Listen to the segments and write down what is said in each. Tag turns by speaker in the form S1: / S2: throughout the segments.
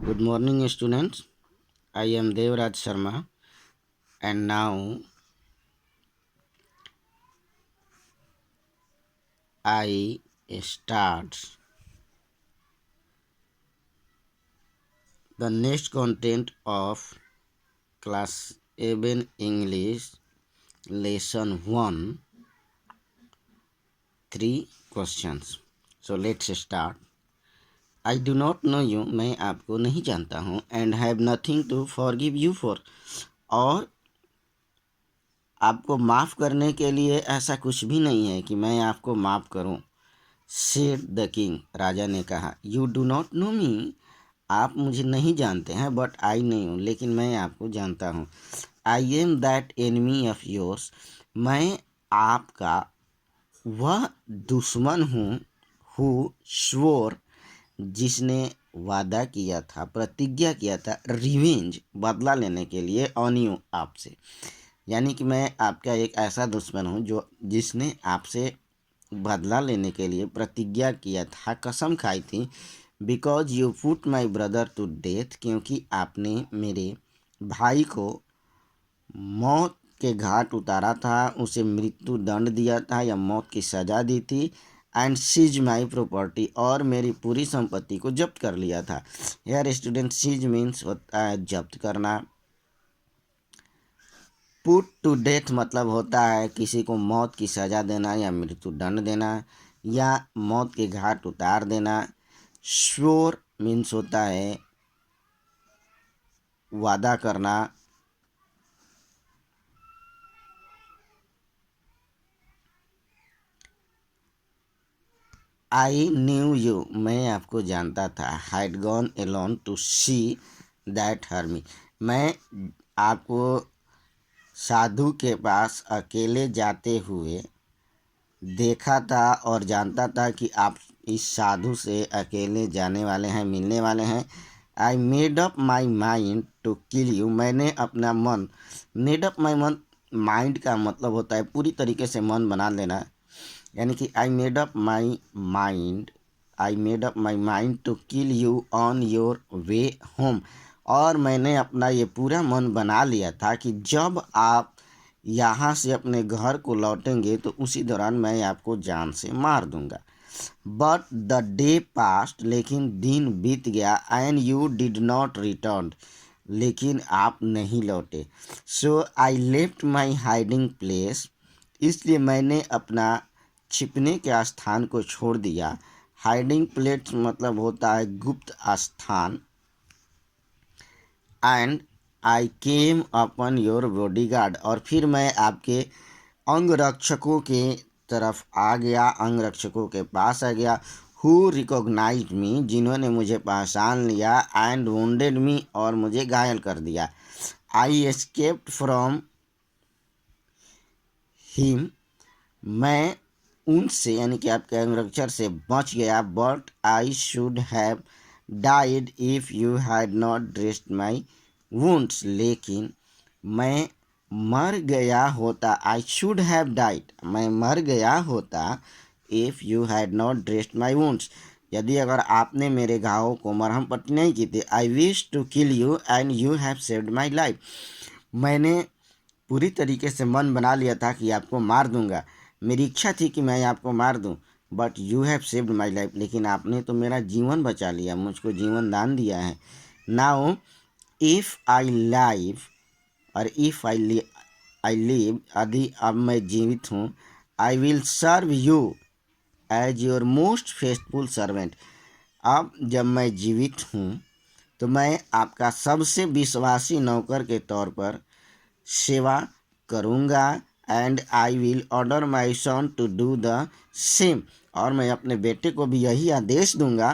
S1: Good morning, students. I am Devraj Sharma, and now I start the next content of class 11 English lesson 1, 3 questions. So let's start. I do not know you, मैं आपको नहीं जानता हूँ, and have nothing to forgive you for, और आपको माफ़ करने के लिए ऐसा कुछ भी नहीं है कि मैं आपको माफ़ करूँ. सेड द किंग, राजा ने कहा. यू डू नॉट नो मी, आप मुझे नहीं जानते हैं, बट आई नहीं हूँ, लेकिन मैं आपको जानता हूँ. I am that enemy of yours, मैं आपका वह दुश्मन हूँ. हु श्योर, जिसने वादा किया था, प्रतिज्ञा किया था, रिवेंज, बदला लेने के लिए, ऑन यू, आपसे. यानी कि मैं आपका एक ऐसा दुश्मन हूँ जिसने आपसे बदला लेने के लिए प्रतिज्ञा किया था, कसम खाई थी. Because you put my brother to death, क्योंकि आपने मेरे भाई को मौत के घाट उतारा था, उसे मृत्यु दंड दिया था या मौत की सज़ा दी थी. एंड सीज माई प्रॉपर्टी, और मेरी पूरी संपत्ति को जब्त कर लिया था. यार स्टूडेंट, सीज मीन्स होता है जब्त करना. पुट टू डेथ मतलब होता है किसी को मौत की सज़ा देना या मृत्यु दंड देना या मौत के घाट उतार देना. श्योर मीन्स होता है वादा करना. आई न्यू यू, मैं आपको जानता था. Had gone alone to see that hermit, मैं आपको साधु के पास अकेले जाते हुए देखा था और जानता था कि आप इस साधु से अकेले जाने वाले हैं, मिलने वाले हैं. I made up my mind to kill you, मैंने अपना मन, मेड अप माई मन, माइंड का मतलब होता है पूरी तरीके से मन बना लेना. यानी कि I made up my mind to kill you on your way home, और मैंने अपना ये पूरा मन बना लिया था कि जब आप यहाँ से अपने घर को लौटेंगे तो उसी दौरान मैं आपको जान से मार दूंगा. बट द डे पास्ट, लेकिन दिन बीत गया. And you did not return, लेकिन आप नहीं लौटे. So I left my hiding place, इसलिए मैंने अपना छिपने के स्थान को छोड़ दिया. हाइडिंग प्लेस मतलब होता है गुप्त स्थान. And I came upon your bodyguard, और फिर मैं आपके अंगरक्षकों के तरफ आ गया, अंगरक्षकों के पास आ गया. हु रिकॉग्नाइज्ड मी, जिन्होंने मुझे पहचान लिया. एंड वुंडेड मी, और मुझे घायल कर दिया. आई एस्केप्ड फ्रॉम हिम, मैं उनसे यानी कि आपके अंगरक्षक से बच गया. But I should have died if you had not dressed my wounds, लेकिन मैं मर गया होता. आई शुड हैव डाइड, मैं मर गया होता. If you had not dressed my wounds, यदि अगर आपने मेरे घावों को मरहम पट्टी नहीं की थी. I wish to kill you and you have saved my life, मैंने पूरी तरीके से मन बना लिया था कि आपको मार दूंगा. मेरी इच्छा थी कि मैं आपको मार दूं. But you have saved my life, लेकिन आपने तो मेरा जीवन बचा लिया, मुझको जीवन दान दिया है. नाउ इफ़ आई लाइव, और इफ़ आई लिव, यदि अब मैं जीवित हूँ. I will serve you as your most faithful servant, अब जब मैं जीवित हूँ तो मैं आपका सबसे विश्वासी नौकर के तौर पर सेवा करूँगा. And I will order my son to do the same, और मैं अपने बेटे को भी यही आदेश दूंगा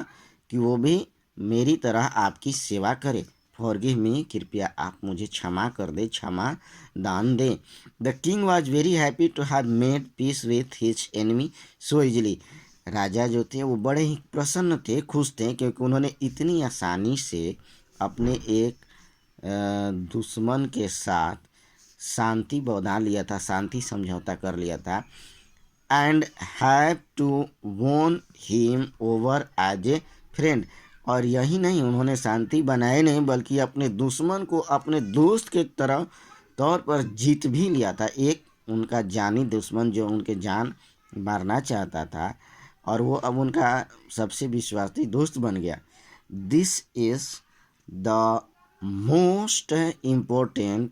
S1: कि वो भी मेरी तरह आपकी सेवा करे. फॉरगिव मी, कृपया आप मुझे क्षमा कर दे, क्षमा दान दें. The king was very happy to have made peace with his enemy so easily, राजा जो थे वो बड़े ही प्रसन्न थे, खुश थे, क्योंकि उन्होंने इतनी आसानी से अपने एक दुश्मन के साथ शांति बना लिया था, शांति समझौता कर लिया था. And have to won him over as a friend, और यही नहीं, उन्होंने शांति बनाए नहीं बल्कि अपने दुश्मन को अपने दोस्त के तरह तौर पर जीत भी लिया था। एक उनका जानी दुश्मन जो उनके जान मारना चाहता था और वो अब उनका सबसे विश्वासी दोस्त बन गया। This is the most important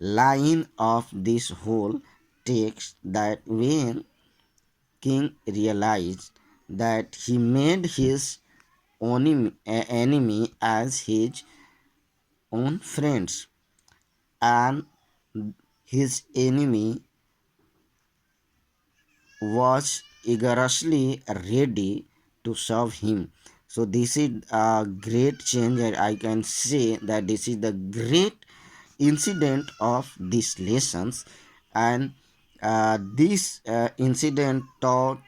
S1: line of this whole text, that when king realized that he made his enemy as his own friends, and his enemy was eagerly ready to serve him. So this is a great change, and I can say that this is the great incident of these lessons. And this incident taught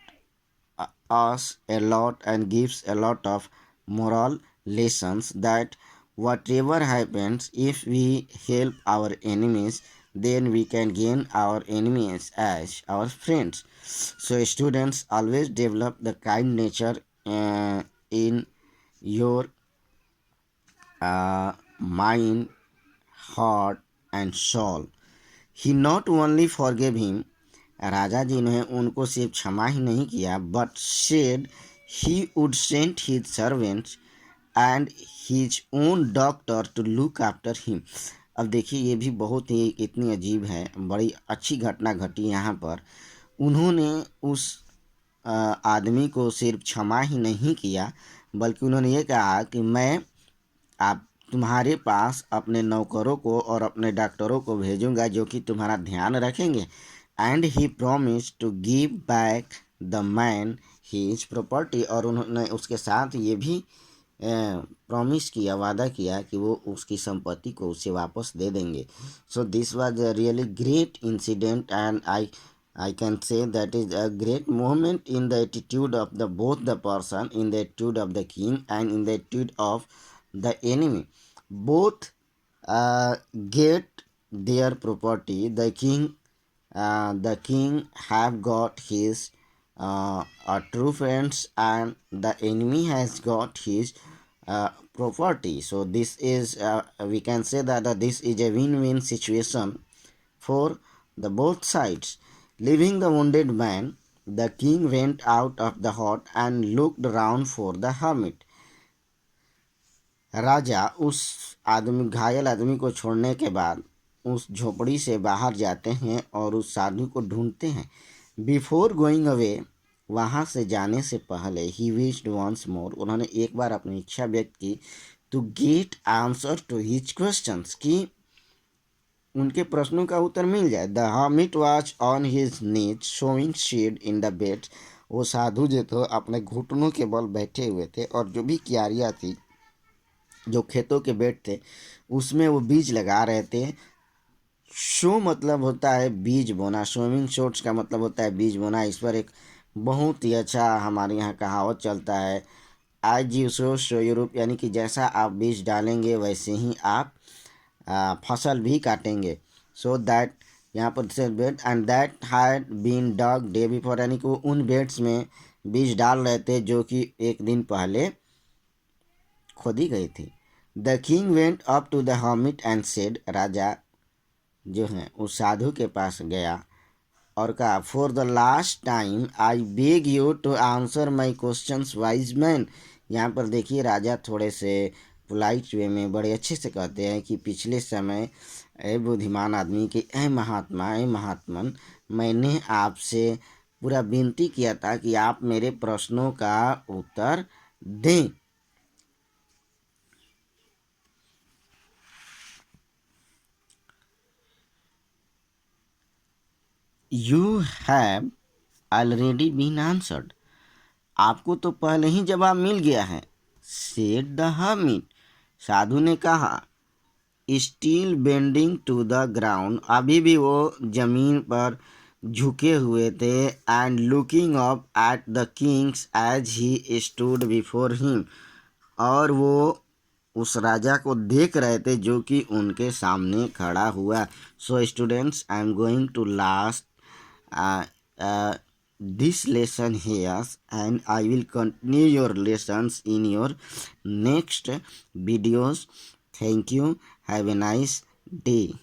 S1: us a lot and gives a lot of moral lessons, that whatever happens, if we help our enemies, then we can gain our enemies as our friends. So students, always develop the kind nature in your mind, heart and soul. He not only forgave him, राजा जी ने उनको सिर्फ क्षमा ही नहीं किया, but said he would send his servants and his own doctor to look after him. अब देखिए, ये भी बहुत ही इतनी अजीब है, बड़ी अच्छी घटना घटी यहाँ पर। उन्होंने उस आदमी को सिर्फ क्षमा ही नहीं किया, बल्कि उन्होंने ये कहा कि मैं आप तुम्हारे पास अपने नौकरों को और अपने डॉक्टरों को भेजूंगा जो कि तुम्हारा ध्यान रखेंगे। And he promise to give back the man his property, और उन्होंने उसके साथ ये भी प्रॉमिस किया, वादा किया कि वो उसकी संपत्ति को उसे वापस दे देंगे। So this was a really great incident, and I can say that is a great moment in the attitude of the both the person, in the attitude of the king and in the attitude of the enemy. Both get their property. The king have got his true friends, and the enemy has got his property. So this is we can say that this is a win-win situation for the both sides. Leaving the wounded man, the king went out of the hut and looked round for the hermit. राजा उस घायल आदमी को छोड़ने के बाद उस झोपड़ी से बाहर जाते हैं और उस साधु को ढूंढते हैं। बिफोर गोइंग अवे, वहाँ से जाने से पहले, ही विश्ड वंस मोर, उन्होंने एक बार अपनी इच्छा व्यक्त की, to get answer to his questions, कि उनके प्रश्नों का उत्तर मिल जाए। The hermit was on his knees sowing seed in the bed, वो साधु जो थे अपने घुटनों के बल बैठे हुए थे, और जो भी क्यारियाँ थी, जो खेतों के बेड थे, उसमें वो बीज लगा रहे थे। शो मतलब होता है बीज बोना, शोइंग शॉट्स का मतलब होता है बीज बोना। इस पर एक बहुत ही अच्छा हमारे यहाँ कहावत चलता है, आज यू सो सो यूरोप, यानी कि जैसा आप बीज डालेंगे वैसे ही आप फसल भी काटेंगे। सो दैट यहाँ पर से bed and that had been dug day before, यानी कि वो उन बेड्स में बीज डाल रहे थे जो कि एक दिन पहले खोदी गई थी। The king went up to the hermit and said, राजा जो है उस साधु के पास गया और कहा, for the last time I beg you to answer my questions wise man. यहाँ पर देखिए, राजा थोड़े से पोलाइट वे में बड़े अच्छे से कहते हैं कि पिछले समय ए बुद्धिमान आदमी के ए महात्मन, मैंने आपसे पूरा विनती किया था कि आप मेरे प्रश्नों का उत्तर दें। You have already been answered, आपको तो पहले ही जवाब मिल गया है। सेड द हर्मिट, साधु ने कहा। Still bending to the ground, अभी भी वो जमीन पर झुके हुए थे। And looking up at the king's as he stood before him, और वो उस राजा को देख रहे थे जो कि उनके सामने खड़ा हुआ। So students, I am going to last this lesson here, and I will continue your lessons in your next videos. Thank you. Have a nice day.